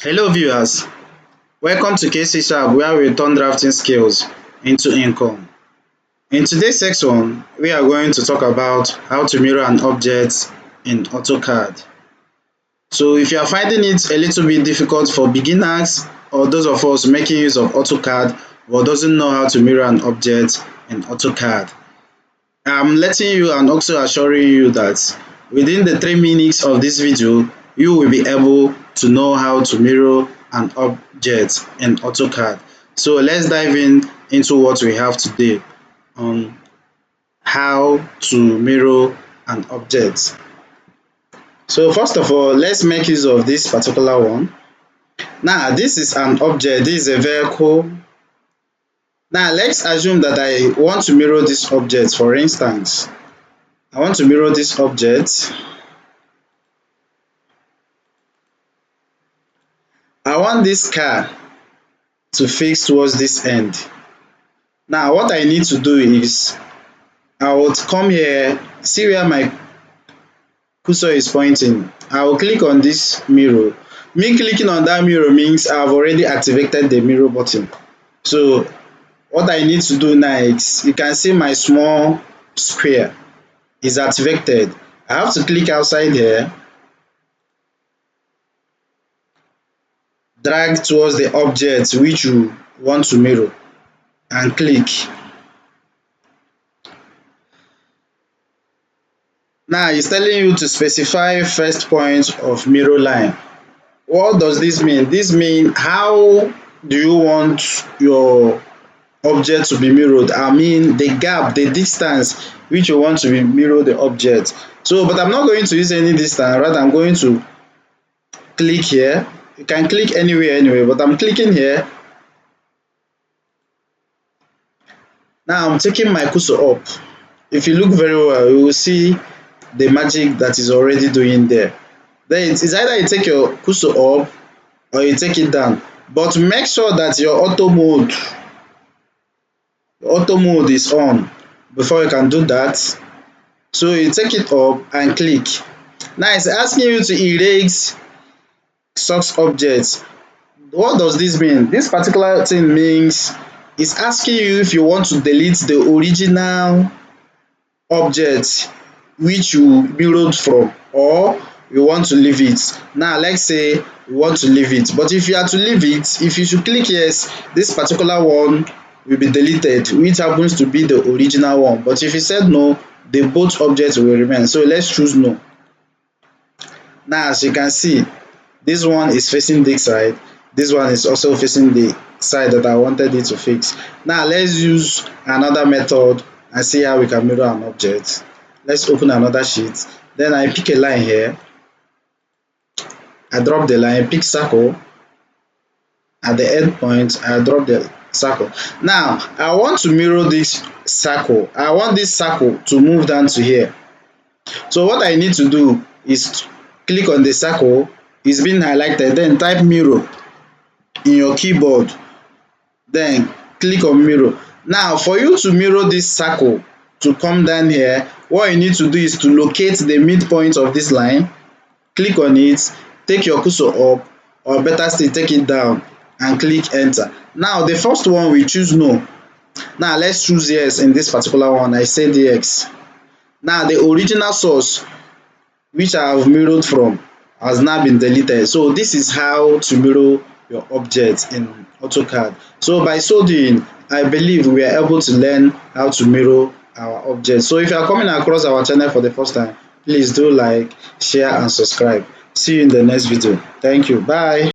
Hello viewers, welcome to KC Sharp where we turn drafting skills into income. In today's section, we are going to talk about how to mirror an object in AutoCAD. So if you are finding it a little bit difficult for beginners or those of us making use of AutoCAD but doesn't know how to mirror an object in AutoCAD, I'm letting you and also assuring you that within the 3 minutes of this video, you will be able to know how to mirror an object in AutoCAD. So let's dive into what we have today on how to mirror an object. So first of all, let's make use of this particular one. Now this is an object, this is a vehicle. Now let's assume that I want to mirror this object. For instance, I want to mirror this object. I want this car to face towards this end. Now what I need to do is I will come here, see where my cursor is pointing. I will click on this mirror. Me clicking on that mirror means I have already activated the mirror button. So what I need to do now is, you can see my small square is activated. I have to click outside here, drag towards the object which you want to mirror and click. Now it's telling you to specify first point of mirror line. What does this mean? This means how do you want your object to be mirrored? I mean the gap, the distance which you want to be mirror the object. So but I'm not going to use any distance, rather I'm going to click here. You can click anywhere anyway, but I'm clicking here. Now I'm taking my cursor up. If you look very well, you will see the magic that is already doing there. Then it's either you take your cursor up or you take it down, but make sure that your auto mode is on before you can do that. So you take it up and click. Now it's asking you to erase source objects. What does this mean? This particular thing means it's asking you if you want to delete the original object which you mirrored from, or you want to leave it. Now let's say you want to leave it, but if you are to leave it, if you should click yes, this particular one will be deleted, which happens to be the original one. But if you said no, the both objects will remain. So let's choose no. Now as you can see, this one is facing this side, this one is also facing the side that I wanted it to fix. Now let's use another method and see how we can mirror an object. Let's open another sheet. Then I pick a line here. I drop the line, pick circle. At the end point, I drop the circle. Now I want to mirror this circle. I want this circle to move down to here. So what I need to do is click on the circle. It's been highlighted. Then type mirror in your keyboard. Then click on mirror. Now for you to mirror this circle to come down here, what you need to do is to locate the midpoint of this line, click on it, take your cursor up, or better still take it down and click enter. Now the first one we choose no. Now let's choose yes. In this particular one I said yes. Now the original source which I have mirrored from has now been deleted. So this is how to mirror your object in AutoCAD. So by so doing, I believe we are able to learn how to mirror our object. So if you are coming across our channel for the first time, please do like, share and subscribe. See you in the next video. Thank you. Bye.